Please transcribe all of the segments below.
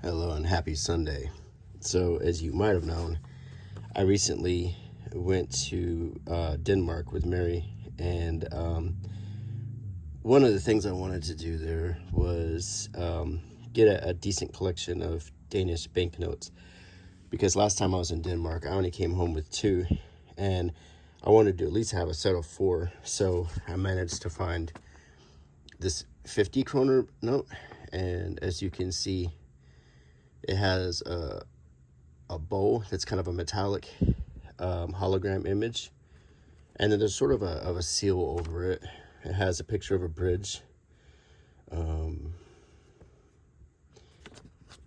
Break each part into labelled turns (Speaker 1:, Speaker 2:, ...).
Speaker 1: Hello and happy Sunday. So, as you might have known, I recently went to Denmark with Mary, and one of the things I wanted to do there was get a decent collection of Danish banknotes, because last time I was in Denmark, I only came home with two, and I wanted to at least have a set of four. So I managed to find this 50 kroner note, and as you can see, it has a bow that's kind of a metallic hologram image, and then there's sort of a seal over it. It has a picture of a bridge.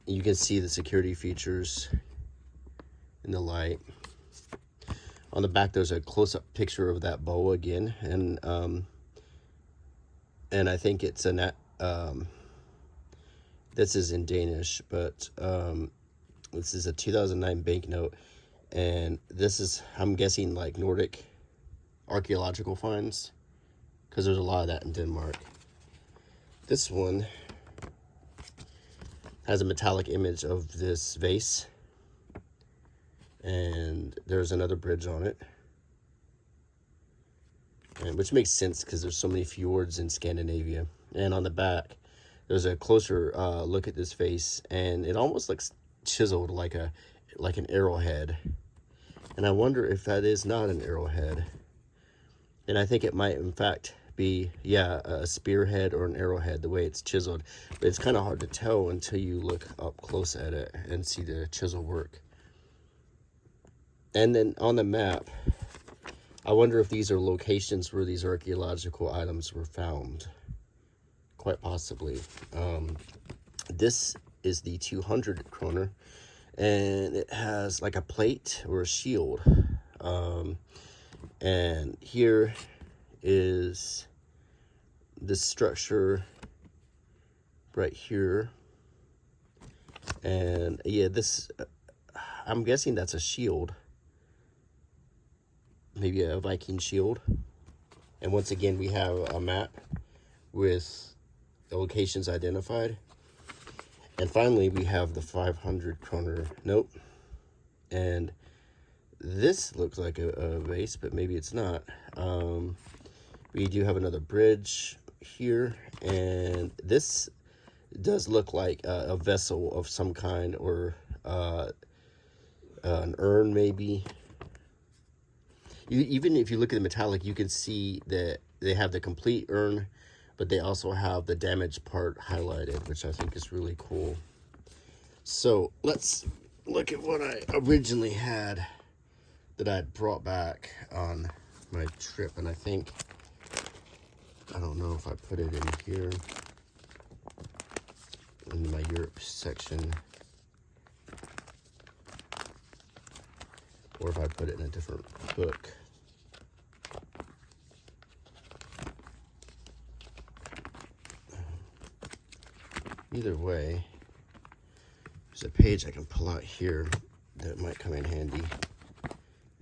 Speaker 1: You can see the security features in the light. On the back, there's a close-up picture of that bow again, and I think it's this is in Danish, but this is a 2009 banknote, and this is, I'm guessing, like Nordic archaeological finds, because there's a lot of that in Denmark. This one has a metallic image of this vase, and there's another bridge on it, and which makes sense because there's so many fjords in Scandinavia. And on the back, there's a closer look at this face, and it almost looks chiseled like an arrowhead. And I wonder if that is not an arrowhead. And I think it might, in fact, be, yeah, a spearhead or an arrowhead, the way it's chiseled. But it's kind of hard to tell until you look up close at it and see the chisel work. And then on the map, I wonder if these are locations where these archaeological items were found. Quite possibly. This is the 200 kroner, and it has like a plate or a shield. And here is this structure right here. And yeah, this, I'm guessing that's a shield. Maybe a Viking shield. And once again, we have a map with the locations identified. And finally, we have the 500 kroner note. And this looks like a vase, but maybe it's not. We do have another bridge here, and this does look like a vessel of some kind, or an urn maybe. Even if you look at the metallic, you can see that they have the complete urn, but they also have the damaged part highlighted, which I think is really cool. So let's look at what I originally had that I'd brought back on my trip. And I don't know if I put it in here in my Europe section, or if I put it in a different book. Either way, there's a page I can pull out here that might come in handy.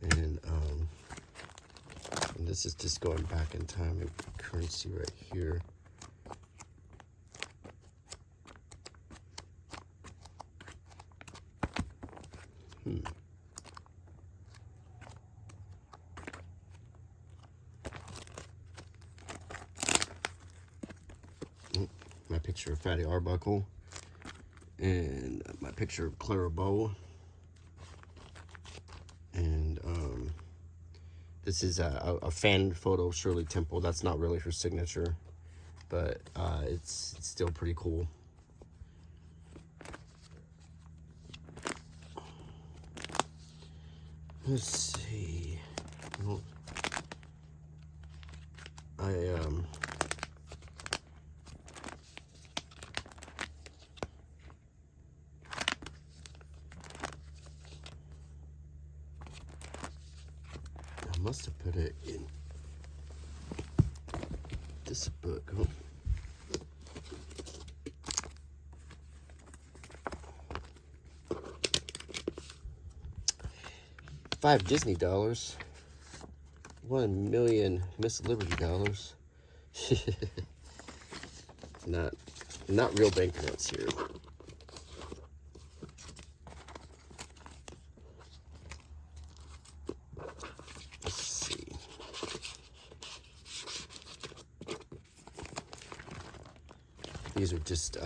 Speaker 1: And this is just going back in time in currency right here. My picture of Fatty Arbuckle, and my picture of Clara Bow, and this is a fan photo of Shirley Temple. That's not really her signature, but it's still pretty cool. Let's see. Well, I must have put it in this book. Oh. $5 Disney dollars, 1 million Miss Liberty dollars. Not real banknotes here. these are just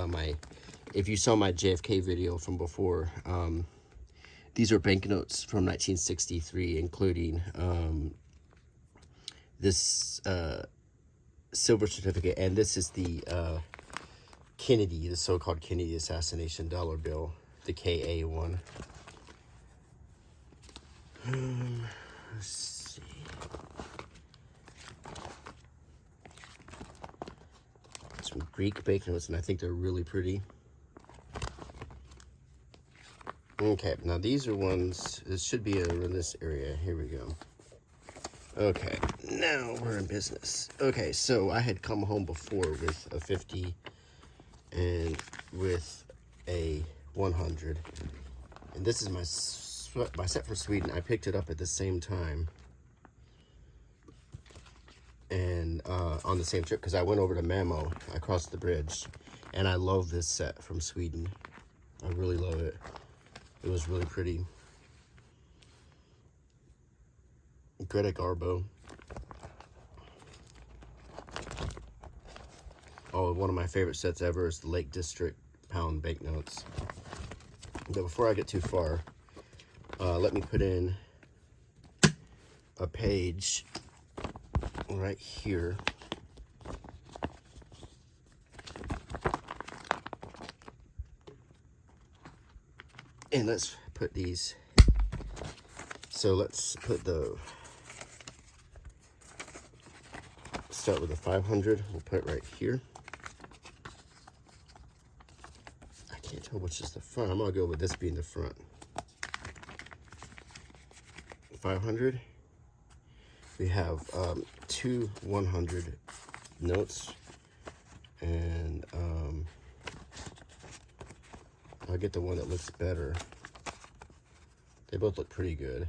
Speaker 1: if you saw my JFK video from before, these are banknotes from 1963, including this silver certificate, and this is the Kennedy, the so-called Kennedy assassination dollar bill, the KA one. Let's see. Some Greek banknotes, and I think they're really pretty. Okay, now these are ones, this should be in this area. Here we go. Okay, now we're in business. Okay, so I had come home before with a 50 and with a 100. And this is my set from Sweden. I picked it up at the same time. And on the same trip, because I went over to Malmo. I crossed the bridge. And I love this set from Sweden. I really love it. It was really pretty. Greta Garbo. Oh, one of my favorite sets ever is the Lake District pound banknotes. But before I get too far, let me put in a page right here. And let's put these. So let's put start with the 500. We'll put it right here. I can't tell which is the front. I'm gonna go with this being the front. 500. We have two 100 notes, and I'll get the one that looks better. They both look pretty good.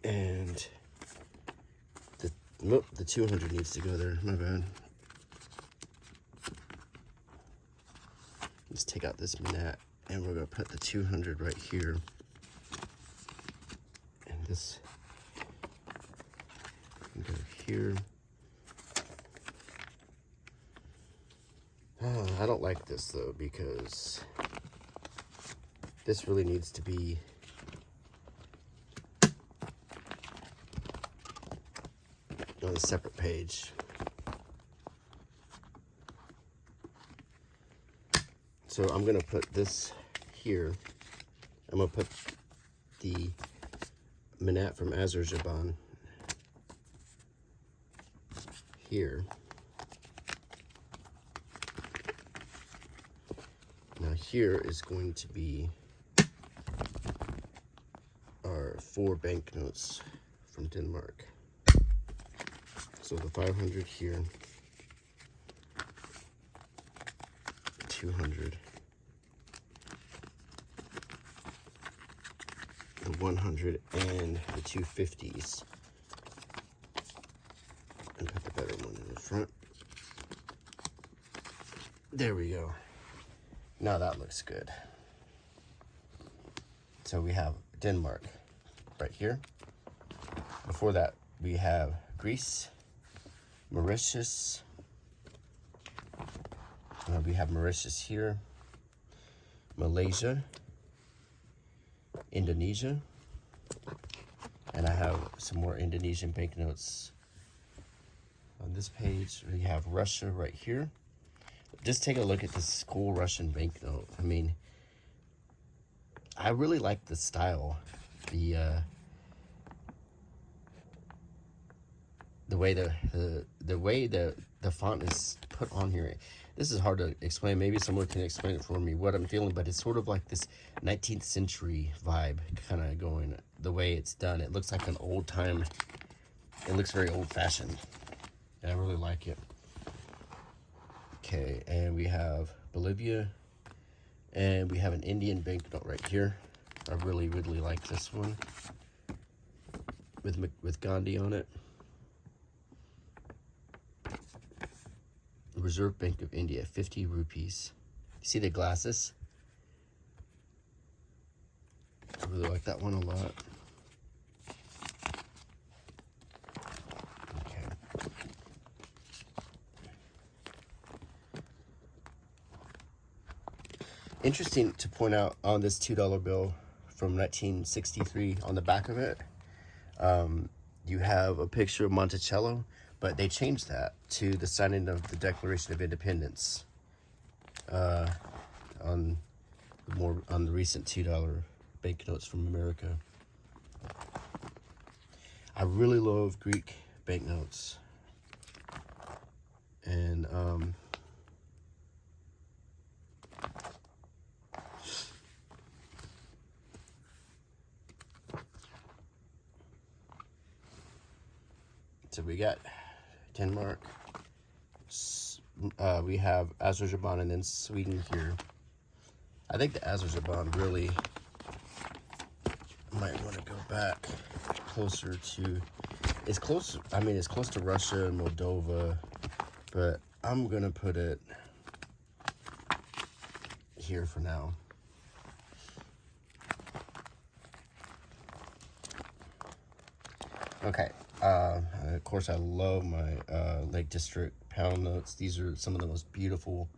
Speaker 1: And the 200 needs to go there. My bad. Let's take out this mat, and we're gonna put the 200 right here. And this can go here. I don't like this though, because this really needs to be on a separate page. So I'm gonna put this here. I'm gonna put the Manat from Azerbaijan here. Now here is going to be our 4 banknotes from Denmark. So the 500 here, 200, the 100, and the 250s. And put the better one in the front. There we go. Now that looks good. So we have Denmark right here. Before that, we have Greece, Mauritius. We have Mauritius here, Malaysia, Indonesia, and I have some more Indonesian banknotes on this page. We have Russia right here. Just take a look at this cool Russian banknote. I mean, I really like the style, the way the font is put on here. This is hard to explain. Maybe someone can explain it for me what I'm feeling, but it's sort of like this 19th century vibe kind of going. The way it's done, it looks like an old time. It looks very old fashioned. And I really like it. Okay, and we have Bolivia, and we have an Indian banknote right here. I really like this one with Gandhi on it. Reserve Bank of India, 50 rupees. See the glasses? I really like that one a lot. Okay. Interesting to point out on this $2 bill from 1963, on the back of it, you have a picture of Monticello, but they changed that to the signing of the Declaration of Independence on the recent $2 banknotes from America. I really love Greek banknotes, and so we got Denmark, we have Azerbaijan, and then Sweden here. I think the Azerbaijan really might want to go back closer to, it's close, I mean, it's close to Russia and Moldova, but I'm gonna put it here for now. Okay, of course I love my Lake District pound notes. These are some of the most beautiful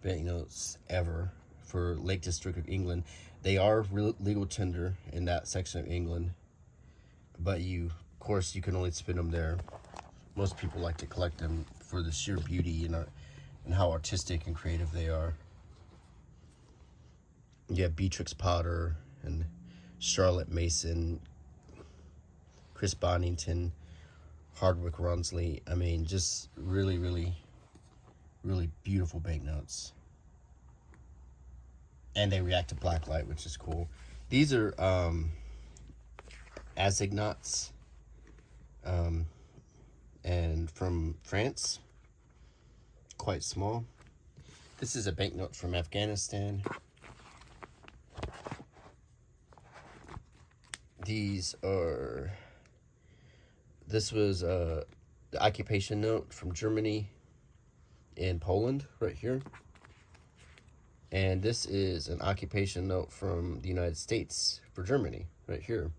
Speaker 1: banknotes ever for Lake District of England. They are legal tender in that section of England, but of course you can only spin them there. Most people like to collect them for the sheer beauty and how artistic and creative they are. You have Beatrix Potter and Charlotte Mason, Chris Bonington, Hardwick Runsley. I mean, just really, really, really beautiful banknotes. And they react to black light, which is cool. These are assignats, and from France, quite small. This is a banknote from Afghanistan. This was the occupation note from Germany and Poland right here. And this is an occupation note from the United States for Germany right here.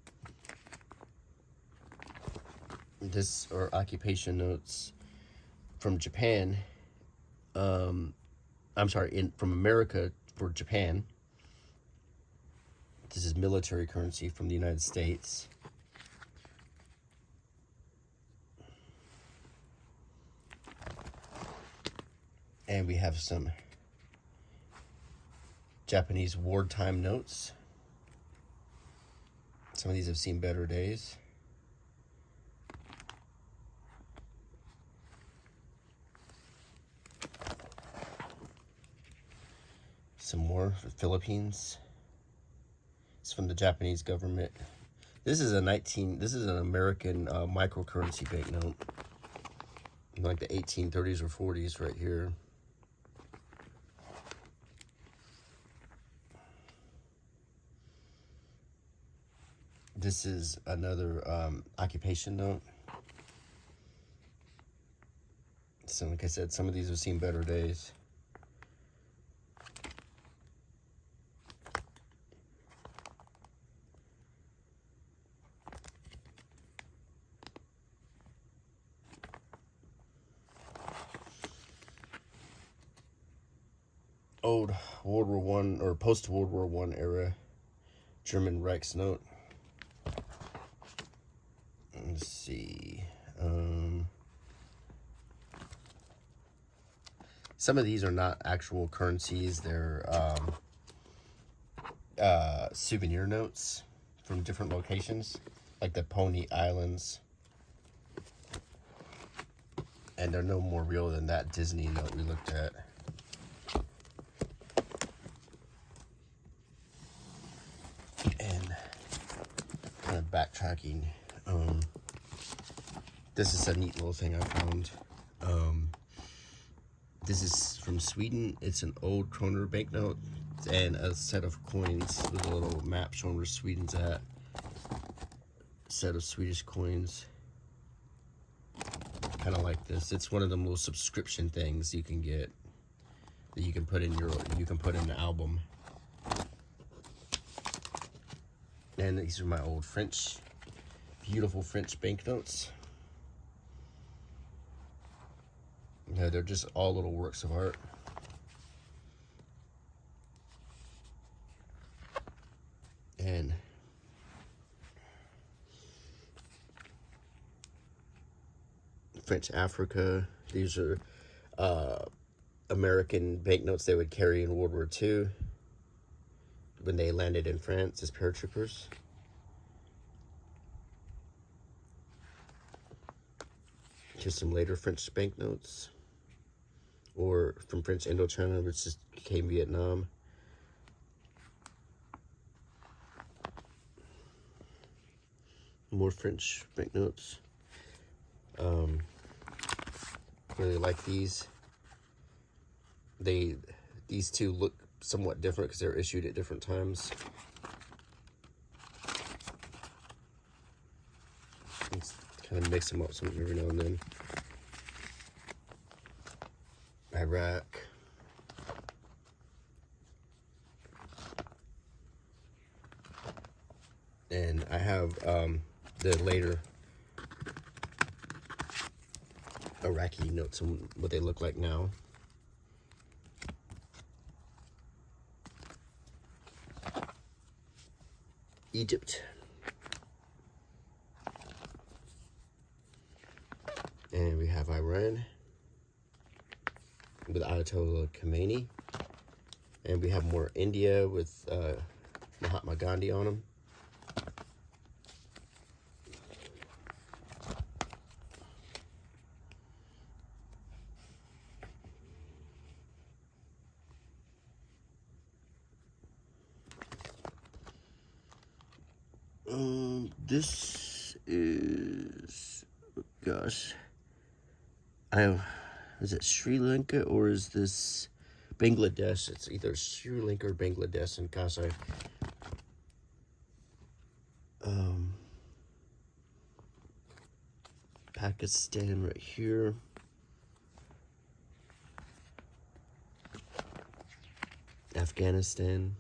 Speaker 1: This are occupation notes from Japan. I'm sorry, from America for Japan. This is military currency from the United States. And we have some Japanese wartime notes. Some of these have seen better days. Some more for the Philippines. It's from the Japanese government. This is an American microcurrency banknote, like the 1830s or 40s right here. This is another occupation note. So like I said, some of these have seen better days. Old World War One or post World War One era German Reichsnote. Let's see. Some of these are not actual currencies. They're souvenir notes from different locations, like the Pony Islands. And they're no more real than that Disney note we looked at. And kind of backtracking. This is a neat little thing I found. This is from Sweden. It's an old kroner banknote and a set of coins with a little map showing where Sweden's at. Set of Swedish coins. Kind of like this. It's one of the most subscription things you can get that you can put in an album. And these are my old beautiful French banknotes. Yeah, they're just all little works of art. And French Africa. These are American banknotes they would carry in World War II when they landed in France as paratroopers. Here's some later French banknotes, or from French Indochina, which just became Vietnam. More French banknotes. Really like these. These two look somewhat different because they're issued at different times. Let's kind of mix them up some every now and then. Iraq. And I have the later Iraqi notes and what they look like now. Egypt. And we have Iran with Ayatollah Khomeini. And we have more India with Mahatma Gandhi on them. This is, gosh, is it Sri Lanka or is this Bangladesh? It's either Sri Lanka or Bangladesh, and gosh, Pakistan right here. Afghanistan.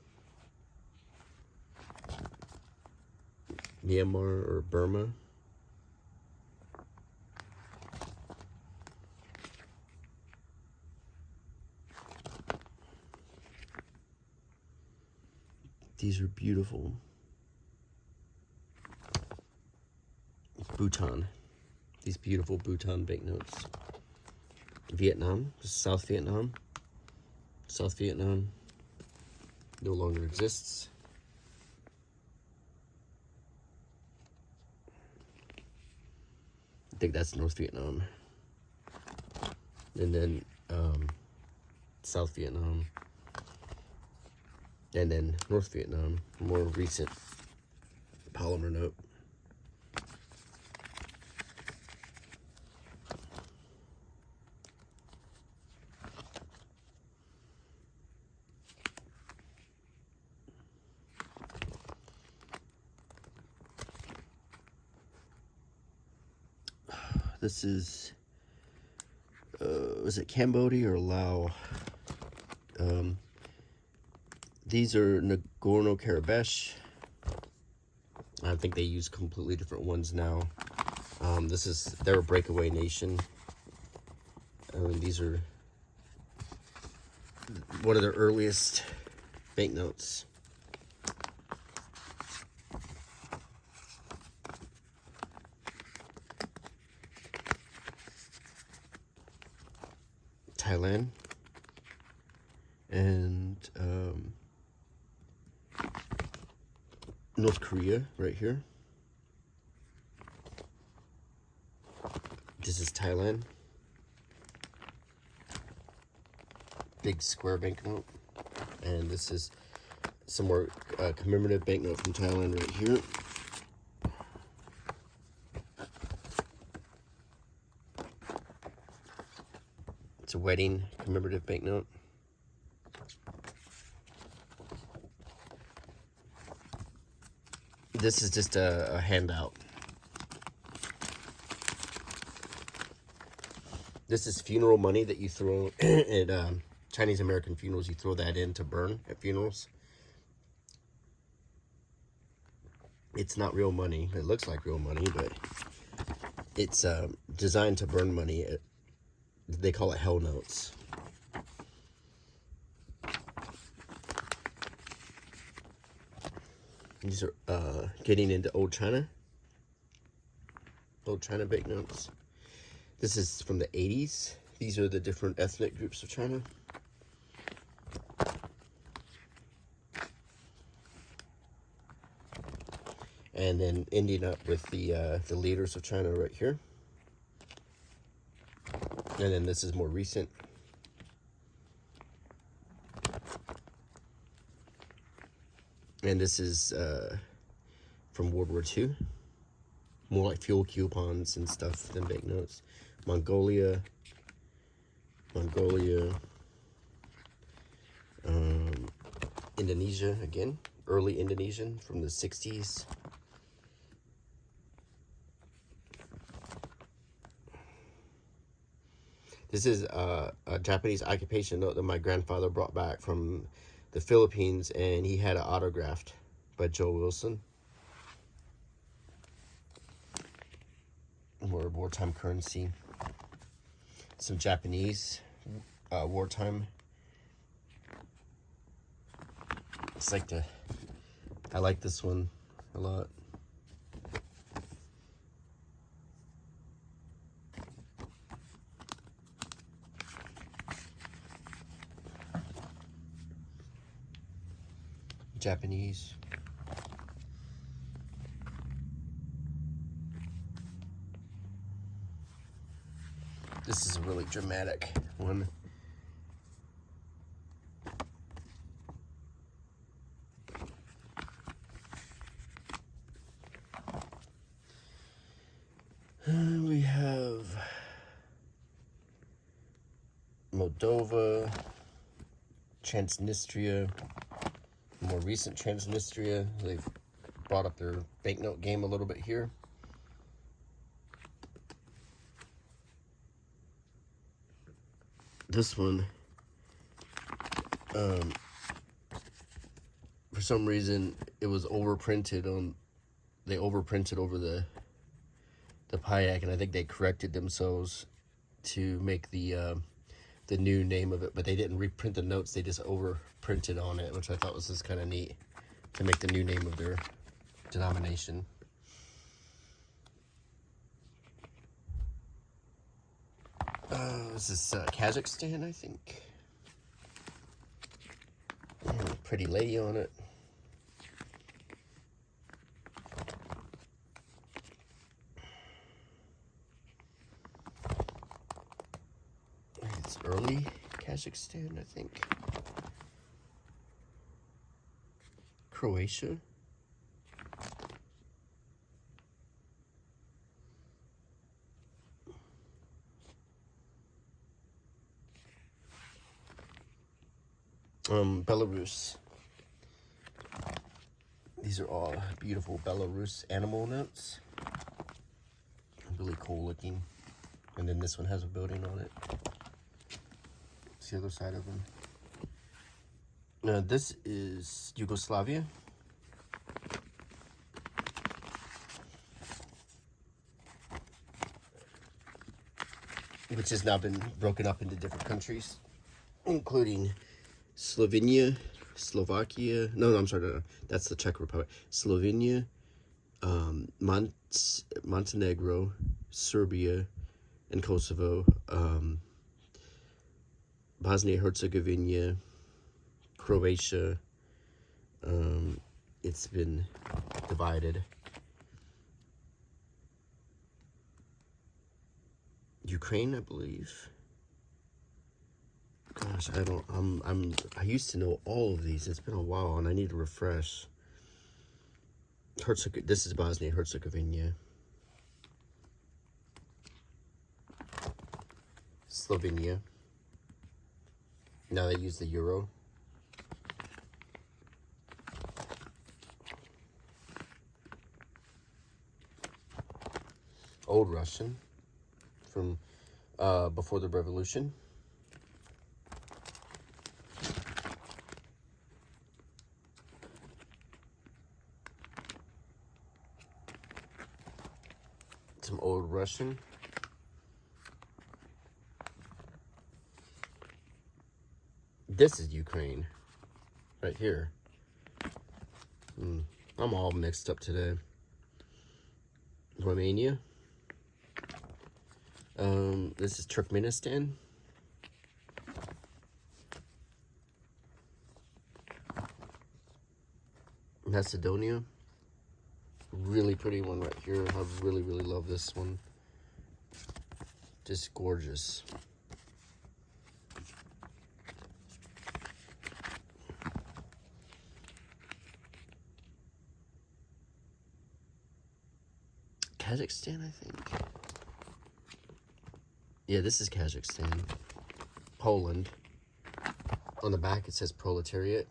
Speaker 1: Myanmar or Burma. These are beautiful. Bhutan. These beautiful Bhutan banknotes. Vietnam. This is South Vietnam. South Vietnam no longer exists. I think that's North Vietnam. And then South Vietnam. And then North Vietnam, more recent polymer note. This is it Cambodia or Laos? These are Nagorno-Karabakh. I think they use completely different ones now. They're a breakaway nation. These are one of their earliest banknotes. Thailand. And North Korea right here. This is Thailand. Big square banknote. And this is some more commemorative banknote from Thailand right here. It's a wedding commemorative banknote. This is just a handout. This is funeral money that you throw at Chinese American funerals. You throw that in to burn at funerals. It's not real money. It looks like real money, but it's designed to burn money. They call it hell notes. These are getting into old China banknotes. This is from the 80s. These are the different ethnic groups of China. And then ending up with the leaders of China right here. And then this is more recent. And this is from World War II. More like fuel coupons and stuff than banknotes. Mongolia. Indonesia again. Early Indonesian from the 60s. This is a Japanese occupation note that my grandfather brought back from the Philippines, and he had it autographed by Joe Wilson. More wartime currency. Some Japanese wartime. It's like I like this one a lot. Japanese. This is a really dramatic one. We have Moldova, Transnistria, more recent Transnistria. They've brought up their banknote game a little bit here. This one, for some reason, it was overprinted on. They overprinted over the Payak, and I think they corrected themselves to make the new name of it, but they didn't reprint the notes. They just overprinted on it, which I thought was just kind of neat to make the new name of their denomination. This is Kazakhstan, I think. Pretty lady on it. It's early Kazakhstan, I think. Croatia. Belarus. These are all beautiful Belarus animal notes. Really cool looking. And then this one has a building on it. It's the other side of them. This is Yugoslavia. Which has now been broken up into different countries, including Slovenia, Slovakia. No, I'm sorry, no, that's the Czech Republic. Slovenia, Montenegro, Serbia, and Kosovo. Bosnia-Herzegovina, Croatia. It's been divided. Ukraine, I believe. Gosh, I used to know all of these. It's been a while, and I need to refresh. This is Bosnia-Herzegovina. Slovenia. Now they use the euro. Old Russian from before the revolution. Some old Russian. This is Ukraine, right here. I'm all mixed up today. Romania. This is Turkmenistan. Macedonia. Really pretty one right here. I really, really love this one. Just gorgeous. Kazakhstan, I think. Yeah, this is Kazakhstan. Poland. On the back it says proletariat.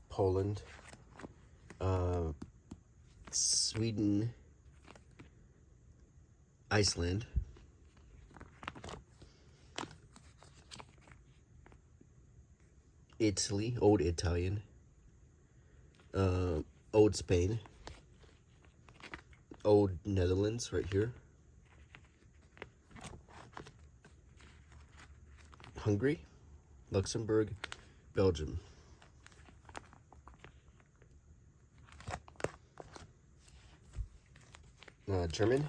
Speaker 1: Poland. Sweden. Iceland. Italy, Old Italian. Old Spain. Old Netherlands right here. Hungary, Luxembourg, Belgium. German.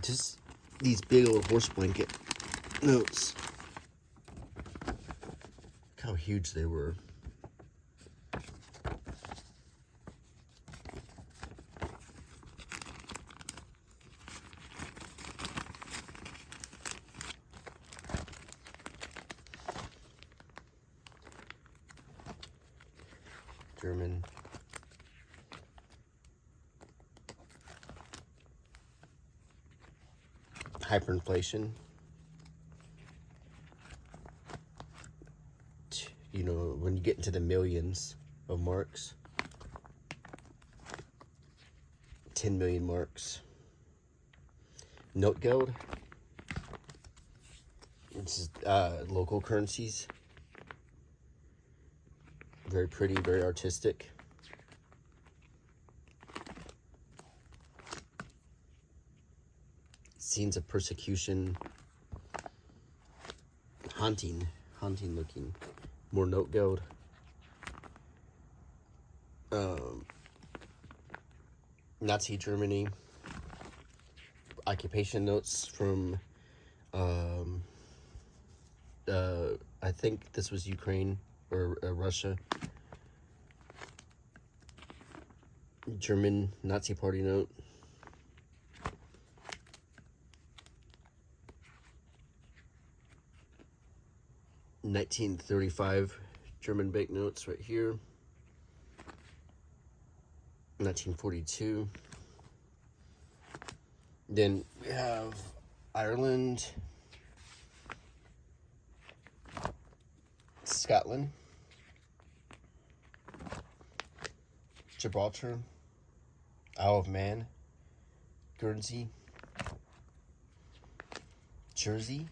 Speaker 1: Just these big old horse blanket notes. Look how huge they were. German. Hyperinflation. You know, when you get into the millions of marks. 10 million marks. Note gold. It's local currencies. Very pretty, very artistic. Scenes of persecution. Haunting looking. More note gold. Nazi Germany. Occupation notes from I think this was Ukraine or Russia. German Nazi Party note. $1935 German banknotes right here. 1942. Then we have Ireland, Scotland, Gibraltar, Isle of Man, Guernsey, Jersey,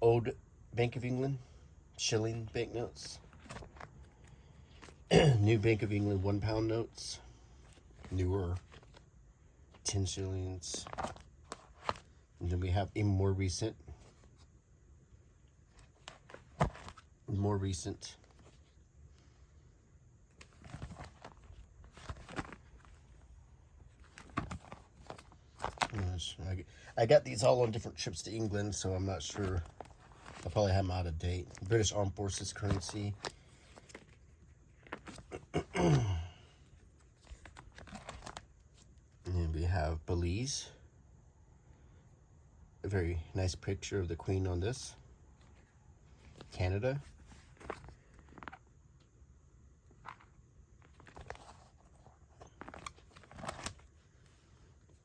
Speaker 1: Old Bank of England, shilling banknotes, New Bank of England £1 notes, newer 10 shillings, and then we have a more recent. I got these all on different trips to England, so I'm not sure. I'll probably have them out of date. British Armed Forces currency. And then we have Belize. A very nice picture of the Queen on this. Canada.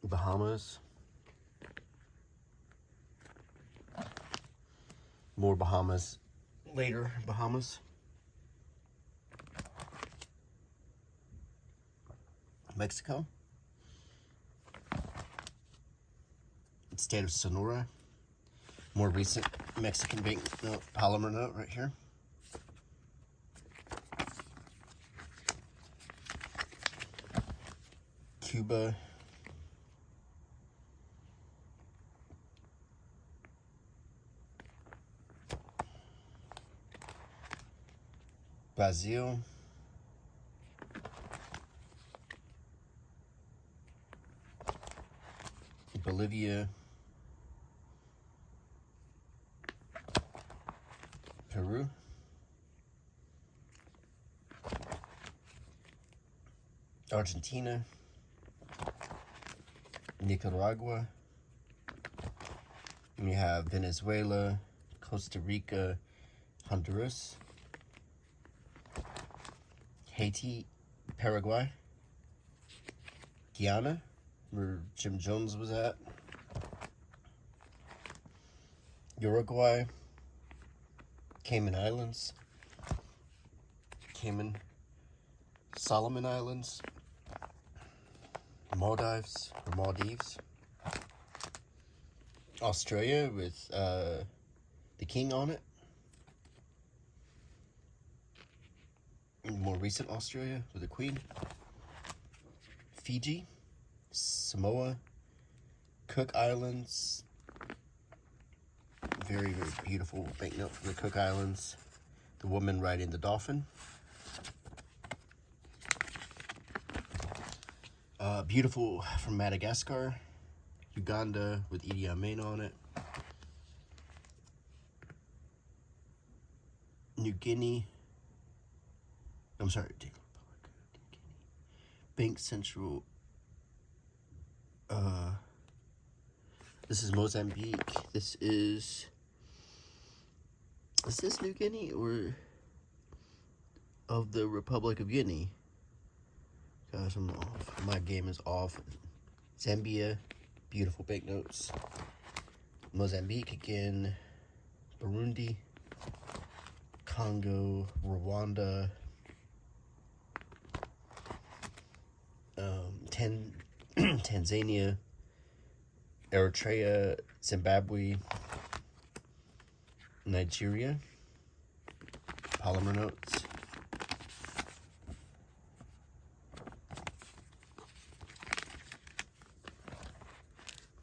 Speaker 1: Bahamas. More Bahamas later. Bahamas. Mexico. State of Sonora. More recent Mexican banknote, polymer note right here. Cuba. Brazil, Bolivia, Peru, Argentina, Nicaragua, and you have Venezuela, Costa Rica, Honduras, Haiti, Paraguay, Guyana, where Jim Jones was at, Uruguay, Cayman Islands, Solomon Islands, Maldives, Australia with the king on it, more recent Australia with the queen, Fiji, Samoa, Cook Islands, very, very beautiful banknote from the Cook Islands, the woman riding the dolphin. Beautiful from Madagascar, Uganda with Idi Amin on it, New Guinea, I'm sorry, Bank Central, this is Mozambique, is this New Guinea or of the Republic of Guinea? Gosh, I'm off. My game is off. Zambia, beautiful banknotes. Mozambique again. Burundi, Congo, Rwanda, Tanzania, Eritrea, Zimbabwe, Nigeria, polymer notes.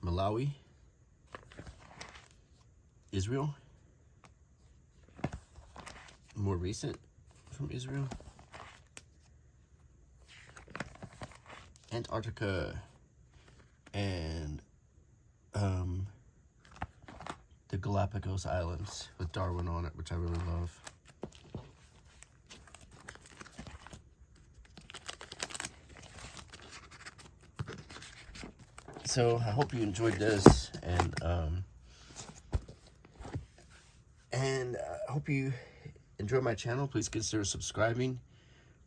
Speaker 1: Malawi, Israel, more recent from Israel, Antarctica, and the Galapagos Islands with Darwin on it, which I really love. So I hope you enjoyed this, and I hope you enjoy my channel. Please consider subscribing.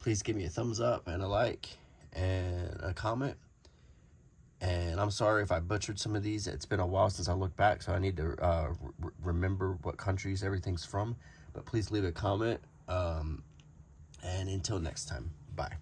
Speaker 1: Please give me a thumbs up and a like and a comment. And I'm sorry if I butchered some of these. It's been a while since I looked back, so I need to remember what countries everything's from. But please leave a comment. And until next time, bye.